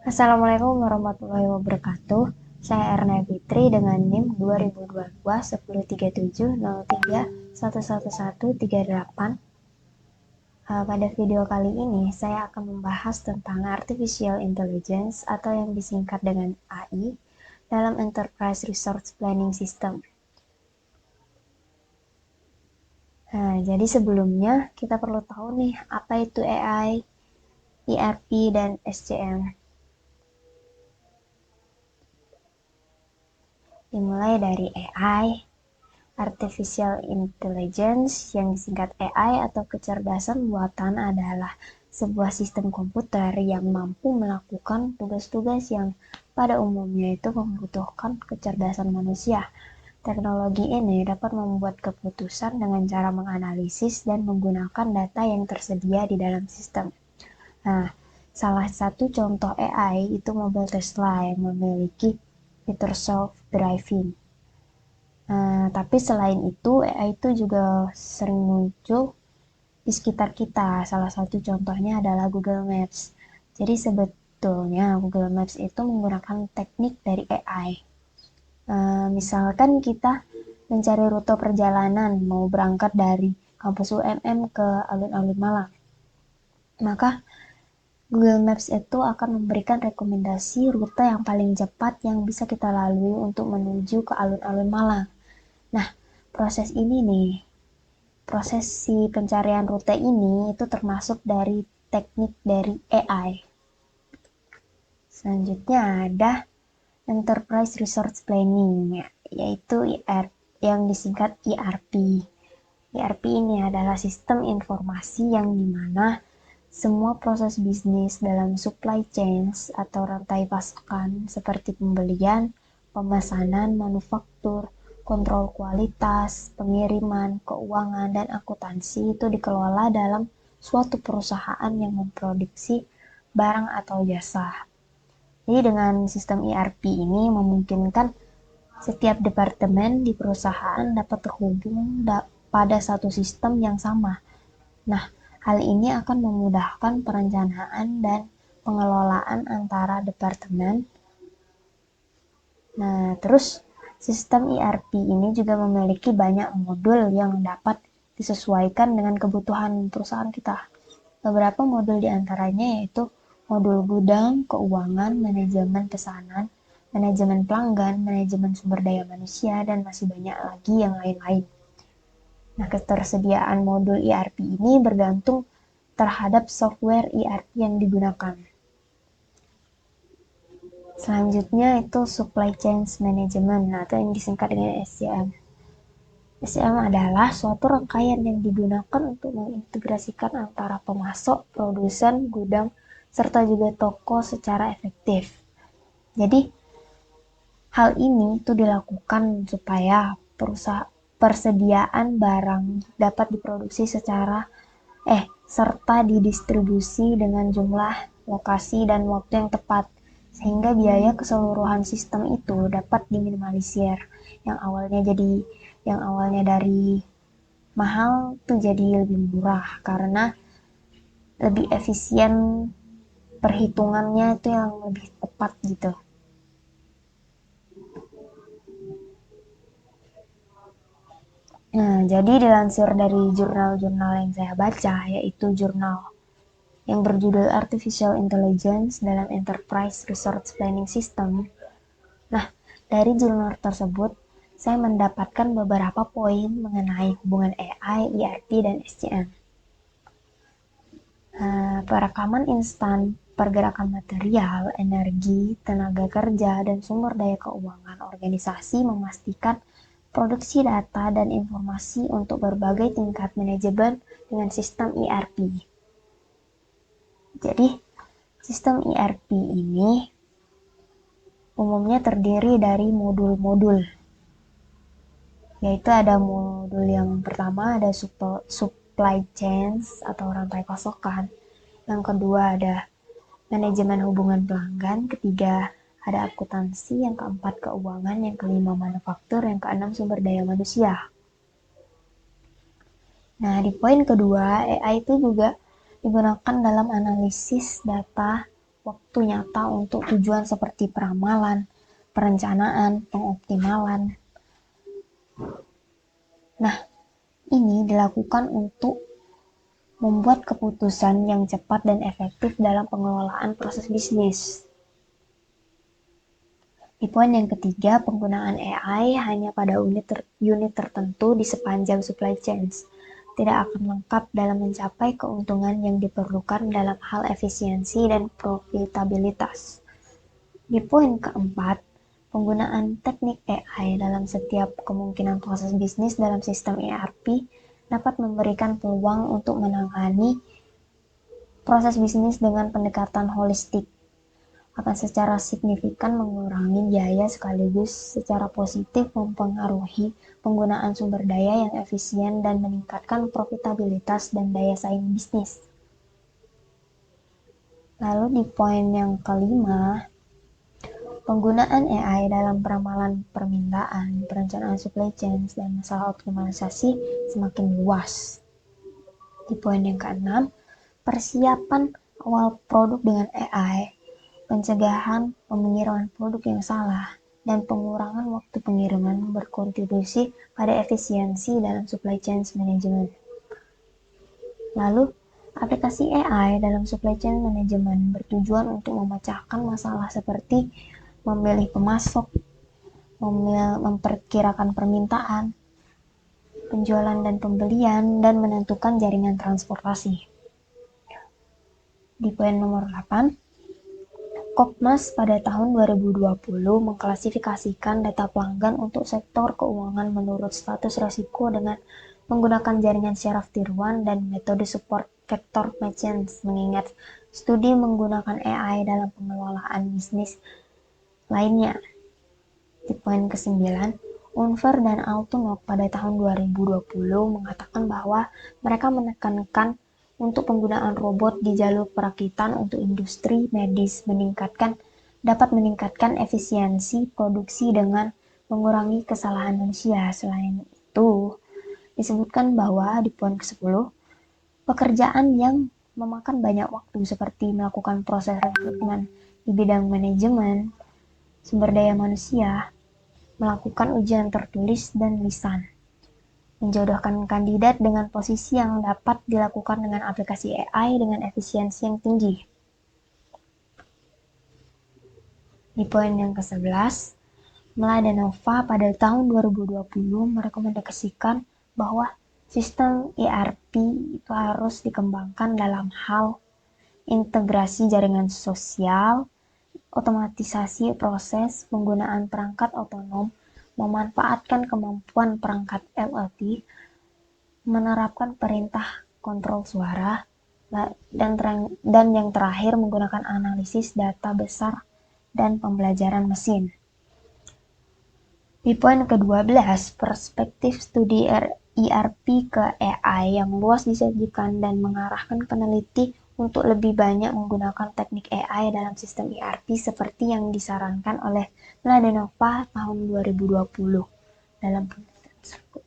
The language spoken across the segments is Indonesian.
Assalamualaikum warahmatullahi wabarakatuh. Saya Erna Fitri dengan NIM 2022 102303111138. Pada video kali ini saya akan membahas tentang Artificial Intelligence atau yang disingkat dengan AI dalam Enterprise Resource Planning System. Jadi sebelumnya kita perlu tahu nih apa itu AI, ERP, dan SCM. Dimulai dari AI, Artificial Intelligence yang disingkat AI atau kecerdasan buatan adalah sebuah sistem komputer yang mampu melakukan tugas-tugas yang pada umumnya itu membutuhkan kecerdasan manusia. Teknologi ini dapat membuat keputusan dengan cara menganalisis dan menggunakan data yang tersedia di dalam sistem. Nah, salah satu contoh AI itu mobil Tesla yang memiliki fitur self-driving. Tapi selain itu, AI itu juga sering muncul di sekitar kita. Salah satu contohnya adalah Google Maps. Jadi sebetulnya Google Maps itu menggunakan teknik dari AI. Misalkan kita mencari rute perjalanan, mau berangkat dari kampus UMM ke alun-alun Malang. Maka Google Maps itu akan memberikan rekomendasi rute yang paling cepat yang bisa kita lalui untuk menuju ke alun-alun Malang. Nah, proses si pencarian rute ini itu termasuk dari teknik dari AI. Selanjutnya ada Enterprise Resource Planning, yaitu yang disingkat ERP. ERP ini adalah sistem informasi yang dimana semua proses bisnis dalam supply chains atau rantai pasokan seperti pembelian, pemesanan, manufaktur, kontrol kualitas, pengiriman, keuangan, dan akuntansi itu dikelola dalam suatu perusahaan yang memproduksi barang atau jasa. Jadi dengan sistem ERP ini memungkinkan setiap departemen di perusahaan dapat terhubung pada satu sistem yang sama. Nah, hal ini akan memudahkan perencanaan dan pengelolaan antara departemen. Nah, terus sistem ERP ini juga memiliki banyak modul yang dapat disesuaikan dengan kebutuhan perusahaan kita. Beberapa modul diantaranya yaitu modul gudang, keuangan, manajemen pesanan, manajemen pelanggan, manajemen sumber daya manusia, dan masih banyak lagi yang lain-lain. Nah, ketersediaan modul ERP ini bergantung terhadap software ERP yang digunakan. Selanjutnya itu Supply Chain Management atau yang disingkat dengan SCM. SCM adalah suatu rangkaian yang digunakan untuk mengintegrasikan antara pemasok, produsen, gudang, serta juga toko secara efektif. Jadi, hal ini itu dilakukan supaya persediaan barang dapat diproduksi serta didistribusi dengan jumlah, lokasi, dan waktu yang tepat, sehingga biaya keseluruhan sistem itu dapat diminimalisir. Yang awalnya dari mahal tuh jadi lebih murah karena lebih efisien, perhitungannya itu yang lebih tepat gitu. Nah, jadi dilansir dari jurnal-jurnal yang saya baca, yaitu jurnal yang berjudul Artificial Intelligence dalam Enterprise Resource Planning System. Nah, dari jurnal tersebut, saya mendapatkan beberapa poin mengenai hubungan AI, ERP, dan SCM. Perekaman instan, pergerakan material, energi, tenaga kerja, dan sumber daya keuangan organisasi memastikan produksi data dan informasi untuk berbagai tingkat manajemen dengan sistem ERP. Jadi, sistem ERP ini umumnya terdiri dari modul-modul, yaitu ada modul yang pertama ada supply chains atau rantai pasokan, yang kedua ada manajemen hubungan pelanggan, ketiga ada akuntansi, yang keempat keuangan, yang kelima manufaktur, yang keenam sumber daya manusia. Nah, di poin kedua, AI itu juga digunakan dalam analisis data waktu nyata untuk tujuan seperti peramalan, perencanaan, pengoptimalan. Nah, ini dilakukan untuk membuat keputusan yang cepat dan efektif dalam pengelolaan proses bisnis. Di poin yang ketiga, penggunaan AI hanya pada unit tertentu di sepanjang supply chains tidak akan lengkap dalam mencapai keuntungan yang diperlukan dalam hal efisiensi dan profitabilitas. Di poin keempat, penggunaan teknik AI dalam setiap kemungkinan proses bisnis dalam sistem ERP dapat memberikan peluang untuk menangani proses bisnis dengan pendekatan holistik, akan secara signifikan mengurangi biaya sekaligus secara positif mempengaruhi penggunaan sumber daya yang efisien dan meningkatkan profitabilitas dan daya saing bisnis. Lalu di poin yang kelima, penggunaan AI dalam peramalan permintaan, perencanaan supply chain, dan masalah optimalisasi semakin luas. Di poin yang keenam, persiapan awal produk dengan AI, pencegahan pengiriman produk yang salah, dan pengurangan waktu pengiriman berkontribusi pada efisiensi dalam supply chain management. Lalu, aplikasi AI dalam supply chain management bertujuan untuk memecahkan masalah seperti memilih pemasok, memperkirakan permintaan, penjualan dan pembelian, dan menentukan jaringan transportasi. Di poin nomor 8, Kopmas pada tahun 2020 mengklasifikasikan data pelanggan untuk sektor keuangan menurut status risiko dengan menggunakan jaringan syaraf tiruan dan metode support vector matching, mengingat studi menggunakan AI dalam pengelolaan bisnis lainnya. Di poin ke-9, Unver dan Altunov pada tahun 2020 mengatakan bahwa mereka menekankan untuk penggunaan robot di jalur perakitan untuk industri medis dapat meningkatkan efisiensi produksi dengan mengurangi kesalahan manusia. Selain itu, disebutkan bahwa di poin ke-10, pekerjaan yang memakan banyak waktu seperti melakukan proses rekrutmen di bidang manajemen sumber daya manusia, melakukan ujian tertulis dan lisan, menjodohkan kandidat dengan posisi yang dapat dilakukan dengan aplikasi AI dengan efisiensi yang tinggi. Di poin yang ke-11, Mladenova pada tahun 2020 merekomendasikan bahwa sistem ERP itu harus dikembangkan dalam hal integrasi jaringan sosial, otomatisasi proses, penggunaan perangkat otonom, memanfaatkan kemampuan perangkat LLT, menerapkan perintah kontrol suara, dan yang terakhir menggunakan analisis data besar dan pembelajaran mesin. Di poin ke-12, perspektif studi ERP ke AI yang luas disajikan dan mengarahkan peneliti untuk lebih banyak menggunakan teknik AI dalam sistem ERP seperti yang disarankan oleh Mladenova tahun 2020 dalam penelitian tersebut.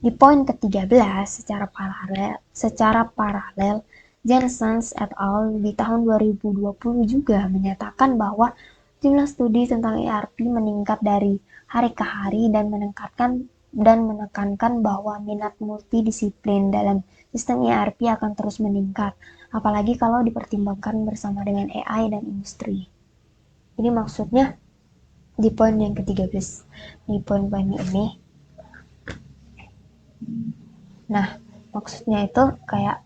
Di poin ke-13, secara paralel, Jensen et al. Di tahun 2020 juga menyatakan bahwa jumlah studi tentang ERP meningkat dari hari ke hari dan menekankan bahwa minat multidisiplin dalam sistem ERP akan terus meningkat, apalagi kalau dipertimbangkan bersama dengan AI dan industri. Ini maksudnya di poin yang ke-13, di poin-poin ini. Nah, maksudnya itu kayak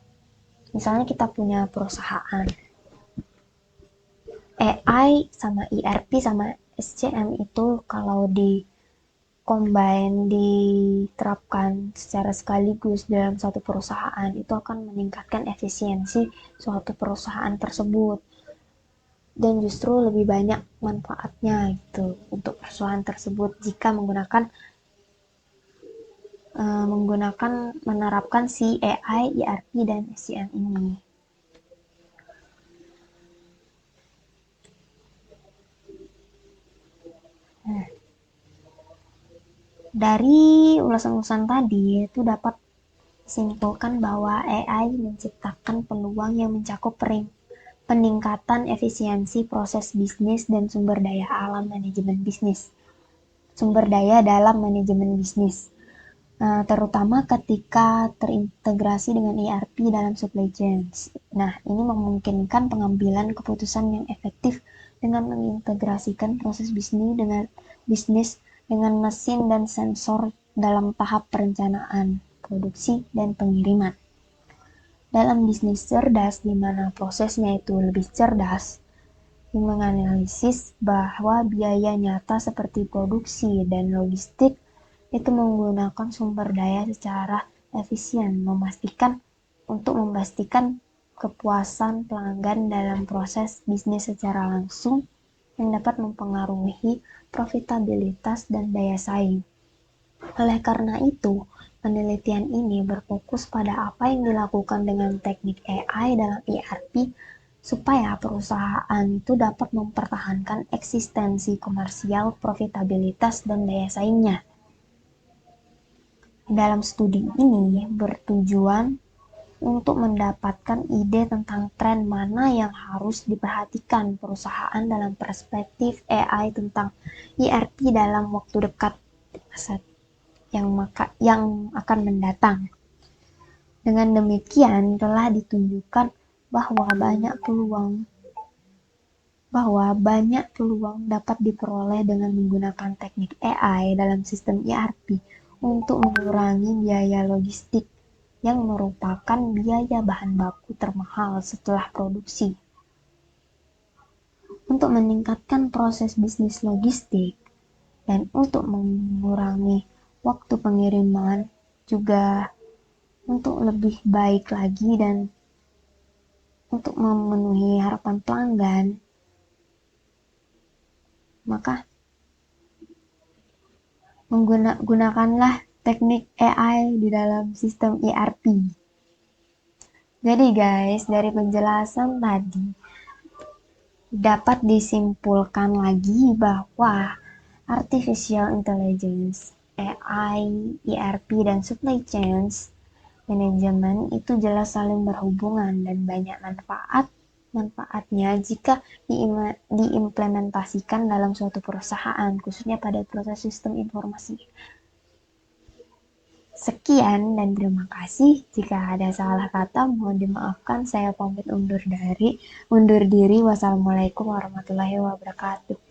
misalnya kita punya perusahaan, AI sama ERP sama SCM itu kalau diterapkan secara sekaligus dalam satu perusahaan itu akan meningkatkan efisiensi suatu perusahaan tersebut dan justru lebih banyak manfaatnya gitu untuk perusahaan tersebut jika menerapkan si AI, ERP dan SCM ini. Dari ulasan-ulasan tadi itu dapat simpulkan bahwa AI menciptakan peluang yang mencakup peningkatan efisiensi proses bisnis dan sumber daya dalam manajemen bisnis, terutama ketika terintegrasi dengan ERP dalam supply chain. Nah, ini memungkinkan pengambilan keputusan yang efektif dengan mengintegrasikan proses bisnis dengan mesin dan sensor dalam tahap perencanaan, produksi, dan pengiriman. Dalam bisnis cerdas, di mana prosesnya itu lebih cerdas, menganalisis bahwa biaya nyata seperti produksi dan logistik itu menggunakan sumber daya secara efisien, memastikan kepuasan pelanggan dalam proses bisnis secara langsung yang dapat mempengaruhi profitabilitas dan daya saing. Oleh karena itu, penelitian ini berfokus pada apa yang dilakukan dengan teknik AI dalam ERP supaya perusahaan itu dapat mempertahankan eksistensi komersial, profitabilitas, dan daya saingnya. Dalam studi ini bertujuan untuk mendapatkan ide tentang tren mana yang harus diperhatikan perusahaan dalam perspektif AI tentang ERP dalam waktu dekat yang akan mendatang. Dengan demikian telah ditunjukkan bahwa banyak peluang dapat diperoleh dengan menggunakan teknik AI dalam sistem ERP untuk mengurangi biaya logistik yang merupakan biaya bahan baku termahal setelah produksi. Untuk meningkatkan proses bisnis logistik dan untuk mengurangi waktu pengiriman, juga untuk lebih baik lagi dan untuk memenuhi harapan pelanggan, maka gunakanlah teknik AI di dalam sistem ERP. Jadi guys, dari penjelasan tadi dapat disimpulkan lagi bahwa artificial intelligence, AI, ERP, dan supply chain manajemen itu jelas saling berhubungan dan banyak manfaatnya jika diimplementasikan dalam suatu perusahaan, khususnya pada proses sistem informasi. Sekian dan terima kasih. Jika ada salah kata mohon dimaafkan. Saya pamit undur diri. Wassalamualaikum warahmatullahi wabarakatuh.